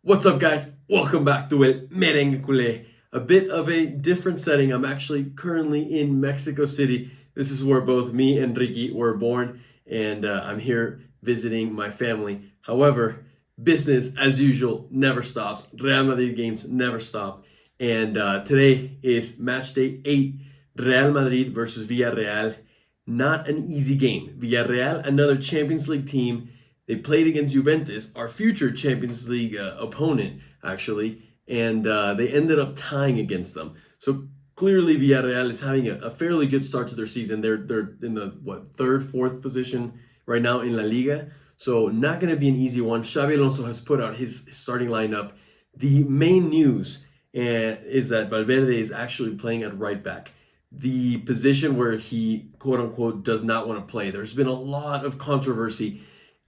What's up, guys? Welcome back to El Merengue Culé. A bit of a different setting. I'm actually currently in Mexico City. This is where both me and Ricky were born, and I'm here visiting my family. However, business as usual never stops. Real Madrid games never stop. And today is match day 8, Real Madrid versus Villarreal. Not an easy game. Villarreal, another Champions League team. They played against Juventus, our future Champions League opponent, actually, and they ended up tying against them. So clearly, Villarreal is having a fairly good start to their season. They're in the third, fourth position right now in La Liga. So not going to be an easy one. Xabi Alonso has put out his starting lineup. The main news is that Valverde is actually playing at right back, the position where he, quote unquote, does not want to play. There's been a lot of controversy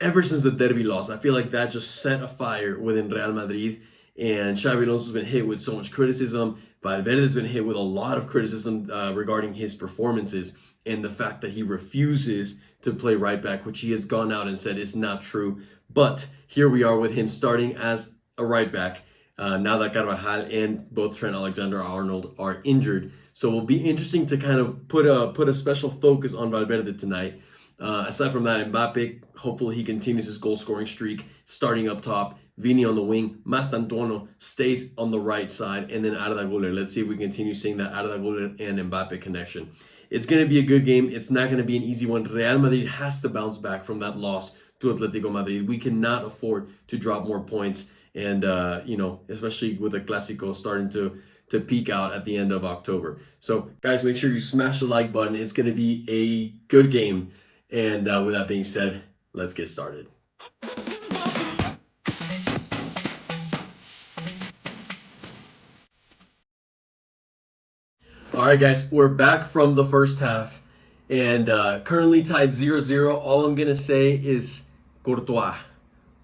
ever since the Derby loss. I feel like that just set a fire within Real Madrid, and Xabi Alonso's been hit with so much criticism. Valverde's been hit with a lot of criticism regarding his performances and the fact that he refuses to play right back, which he has gone out and said is not true. But here we are with him starting as a right back now that Carvajal and both Trent Alexander-Arnold are injured. So it will be interesting to kind of put a special focus on Valverde tonight. Aside from that, Mbappe, hopefully he continues his goal-scoring streak, starting up top. Vini on the wing. Mastantuono stays on the right side. And then Arda Güler. Let's see if we continue seeing that Arda Güler and Mbappe connection. It's going to be a good game. It's not going to be an easy one. Real Madrid has to bounce back from that loss to Atletico Madrid. We cannot afford to drop more points. And, especially with the Clásico starting to peak out at the end of October. So, guys, make sure you smash the like button. It's going to be a good game. And with that being said, let's get started. All right, guys, we're back from the first half. And currently tied 0-0. All I'm going to say is Courtois.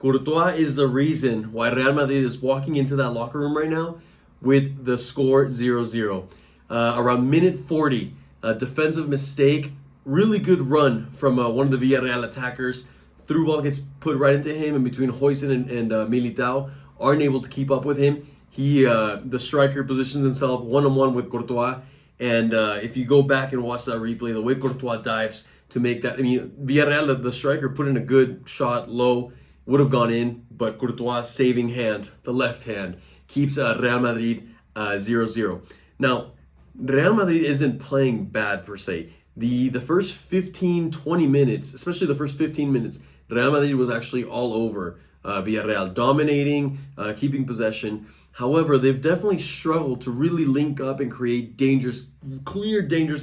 Courtois is the reason why Real Madrid is walking into that locker room right now with the score 0-0. Around minute 40, a defensive mistake. Really good run from one of the Villarreal attackers. Through ball gets put right into him, and between Huijsen and Militao aren't able to keep up with him. The striker positions himself one-on-one with Courtois, and if you go back and watch that replay, the way Courtois dives to make that, Villarreal, the striker, put in a good shot low, would have gone in, but Courtois' saving hand, the left hand, keeps Real Madrid 0-0. Now, Real Madrid isn't playing bad per se. The first 15, 20 minutes, especially the first 15 minutes, Real Madrid was actually all over Villarreal, dominating, keeping possession. However, they've definitely struggled to really link up and create dangerous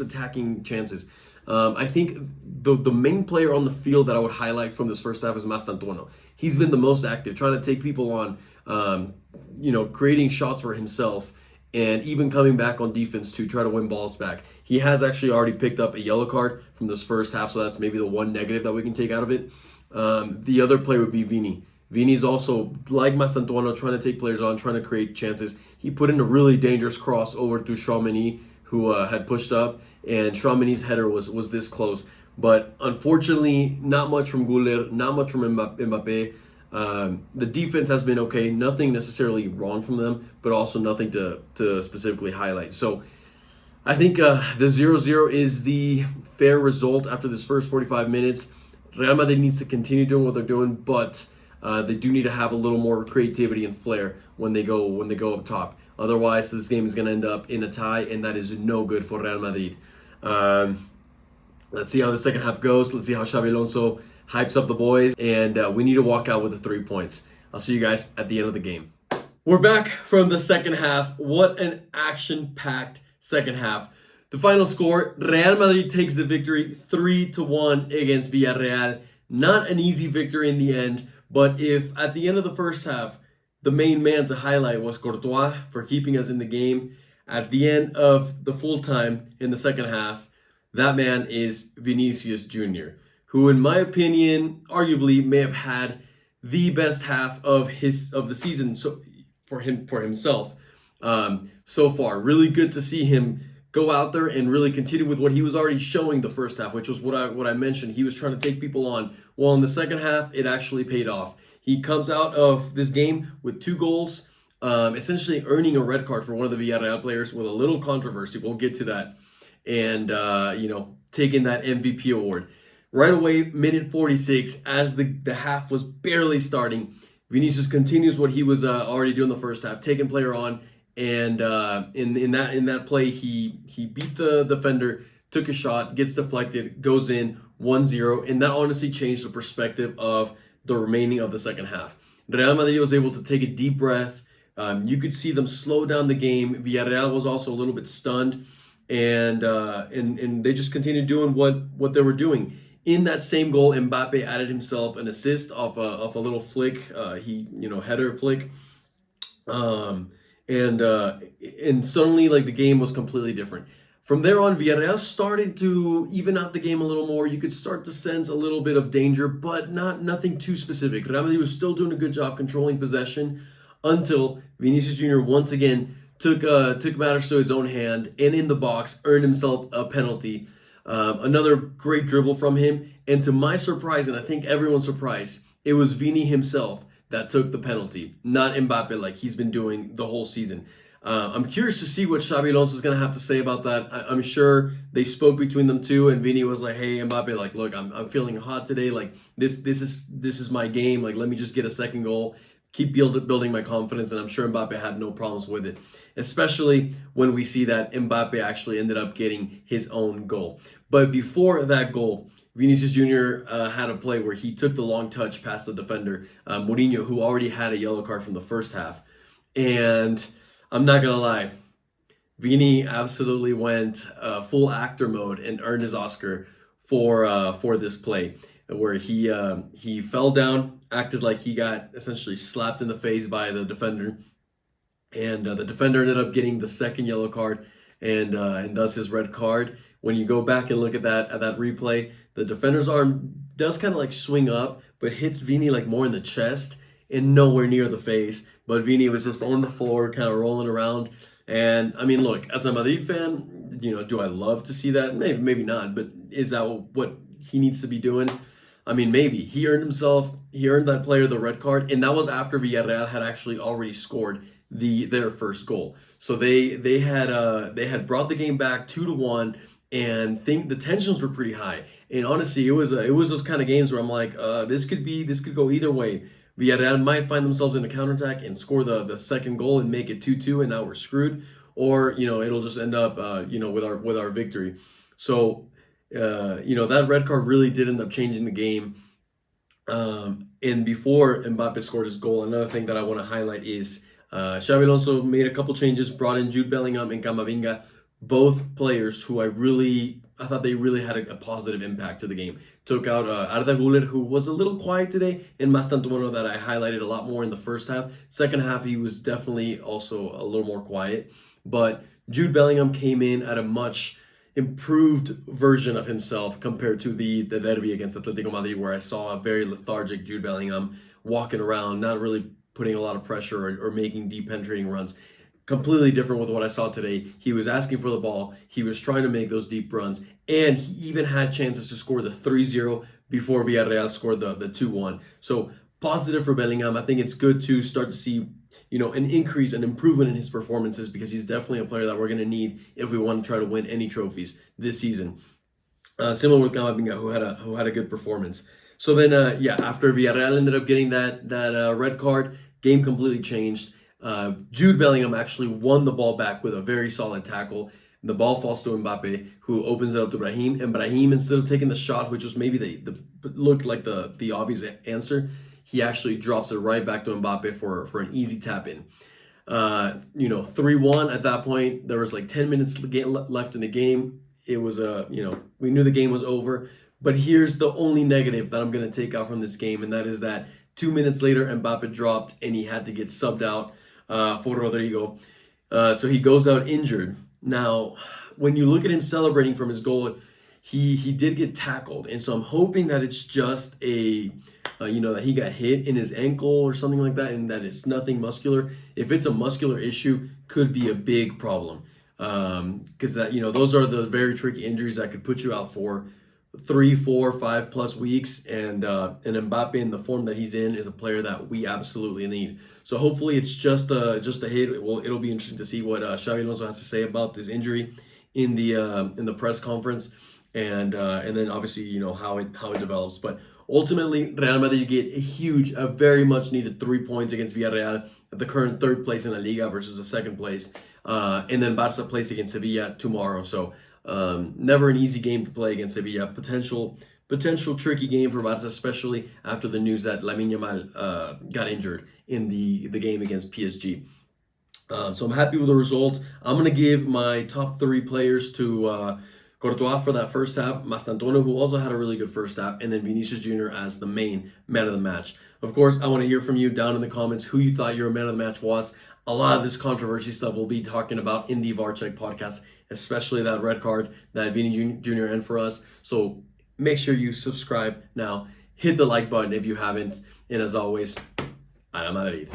attacking chances. I think the main player on the field that I would highlight from this first half is Mastantuono. He's been the most active, trying to take people on, creating shots for himself, and even coming back on defense to try to win balls back. He has actually already picked up a yellow card from this first half, so that's maybe the one negative that we can take out of it. The other player would be Vini. Vini's also, like Mastantuono, trying to take players on, trying to create chances. He put in a really dangerous cross over to Tchouaméni, who had pushed up, and Tchouaméni's header was this close. But unfortunately, not much from Güler, not much from Mbappe. The defense has been okay. Nothing necessarily wrong from them, but also nothing to specifically highlight. So I think the 0-0 is the fair result after this first 45 minutes. Real Madrid needs to continue doing what they're doing, but they do need to have a little more creativity and flair when they go up top. Otherwise, this game is going to end up in a tie, and that is no good for Real Madrid. Let's see how the second half goes. Let's see how Xabi Alonso hypes up the boys, and we need to walk out with the 3 points. I'll see you guys at the end of the game. We're back from the second half. What an action-packed second half. The final score, Real Madrid takes the victory 3-1 against Villarreal. Not an easy victory in the end, but if at the end of the first half, the main man to highlight was Courtois for keeping us in the game, at the end of the full time in the second half, that man is Vinicius Jr., who, in my opinion, arguably may have had the best half of the season for himself so far. Really good to see him go out there and really continue with what he was already showing the first half, which was what I mentioned. He was trying to take people on. Well, in the second half, it actually paid off. He comes out of this game with 2 goals, essentially earning a red card for one of the Villarreal players with a little controversy. We'll get to that. And, taking that MVP award. Right away, minute 46, as the half was barely starting, Vinicius continues what he was already doing the first half, taking player on, and in that play, he beat the defender, took a shot, gets deflected, goes in 1-0, and that honestly changed the perspective of the remaining of the second half. Real Madrid was able to take a deep breath. You could see them slow down the game. Villarreal was also a little bit stunned, and they just continued doing what they were doing. In that same goal, Mbappe added himself an assist off a little flick, header flick, and suddenly like the game was completely different. From there on, Villarreal started to even out the game a little more. You could start to sense a little bit of danger, but nothing too specific. Real Madrid was still doing a good job controlling possession until Vinicius Jr. once again took matters to his own hand and in the box earned himself a penalty. Another great dribble from him, and to my surprise, and I think everyone's surprise, it was Vini himself that took the penalty, not Mbappe like he's been doing the whole season. I'm curious to see what Xabi Alonso is going to have to say about that. I'm sure they spoke between them too, and Vini was like, "Hey, Mbappe, like, look, I'm feeling hot today. Like, this is my game. Like, let me just get a second goal, keep building my confidence." And I'm sure Mbappe had no problems with it, especially when we see that Mbappe actually ended up getting his own goal. But before that goal, Vinicius Jr. Had a play where he took the long touch past the defender, Mourinho, who already had a yellow card from the first half. And I'm not going to lie, Vini absolutely went full actor mode and earned his Oscar for this play, where he fell down, acted like he got essentially slapped in the face by the defender, and the defender ended up getting the second yellow card and thus his red card. When you go back and look at that replay, the defender's arm does kind of like swing up, but hits Vini like more in the chest and nowhere near the face. But Vini was just on the floor, kind of rolling around. And I mean, look, as a Madrid fan, do I love to see that? Maybe not, but is that what he needs to be doing? I mean, maybe. He earned that player the red card, and that was after Villarreal had actually already scored their first goal. So they had brought the game back 2-1, and the tensions were pretty high. And honestly, it was those kind of games where I'm like, this could go either way. Villarreal might find themselves in a counterattack and score the second goal and make it 2-2, and now we're screwed. Or it'll just end up with our victory. So that red card really did end up changing the game. And before Mbappe scored his goal, another thing that I want to highlight is Xabi Alonso made a couple changes, brought in Jude Bellingham and Camavinga, both players who I thought they really had a positive impact to the game. Took out Arda Güler, who was a little quiet today, and Mastantuono, that I highlighted a lot more in the first half. Second half, he was definitely also a little more quiet. But Jude Bellingham came in at a much improved version of himself compared to the derby against Atletico Madrid, where I saw a very lethargic Jude Bellingham walking around, not really putting a lot of pressure or making deep penetrating runs. Completely different with what I saw today. He was asking for the ball. He was trying to make those deep runs. And he even had chances to score the 3-0 before Villarreal scored the 2-1. So positive for Bellingham. I think it's good to start to see, an increase, an improvement in his performances, because he's definitely a player that we're going to need if we want to try to win any trophies this season. Similar with Camavinga, who had a good performance. So then, after Villarreal ended up getting that red card, game completely changed. Jude Bellingham actually won the ball back with a very solid tackle. The ball falls to Mbappe, who opens it up to Brahim. And Brahim, instead of taking the shot, which was maybe looked like the obvious answer, he actually drops it right back to Mbappe for an easy tap in. 3-1 at that point. There was like 10 minutes left in the game. It was we knew the game was over. But here's the only negative that I'm going to take out from this game, and that is that 2 minutes later, Mbappe dropped and he had to get subbed out for Rodrigo. So he goes out injured. Now, when you look at him celebrating from his goal, he did get tackled. And so I'm hoping that it's just that he got hit in his ankle or something like that, and that it's nothing muscular. If it's a muscular issue, could be a big problem. Because those are the very tricky injuries that could put you out for 3, 4, 5 plus weeks, and Mbappe in the form that he's in is a player that we absolutely need. So hopefully it's just a hit. Well, it'll be interesting to see what Xabi Alonso has to say about this injury in the press conference, and then obviously how it develops. But ultimately, Real Madrid get a very much needed 3 points against Villarreal at the current 3rd place in La Liga versus the 2nd place, and then Barca plays against Sevilla tomorrow. So never an easy game to play against Sevilla. Potential tricky game for Barca, especially after the news that Lamine Yamal got injured in the game against PSG. So I'm happy with the results. I'm going to give my top 3 players to Courtois for that first half, Mastantuono, who also had a really good first half, and then Vinicius Jr. as the main man of the match. Of course, I want to hear from you down in the comments who you thought your man of the match was. A lot of this controversy stuff we'll be talking about in the VAR Check podcast, especially that red card that Vini Jr. had for us. So make sure you subscribe now. Hit the like button if you haven't. And as always, a Madrid.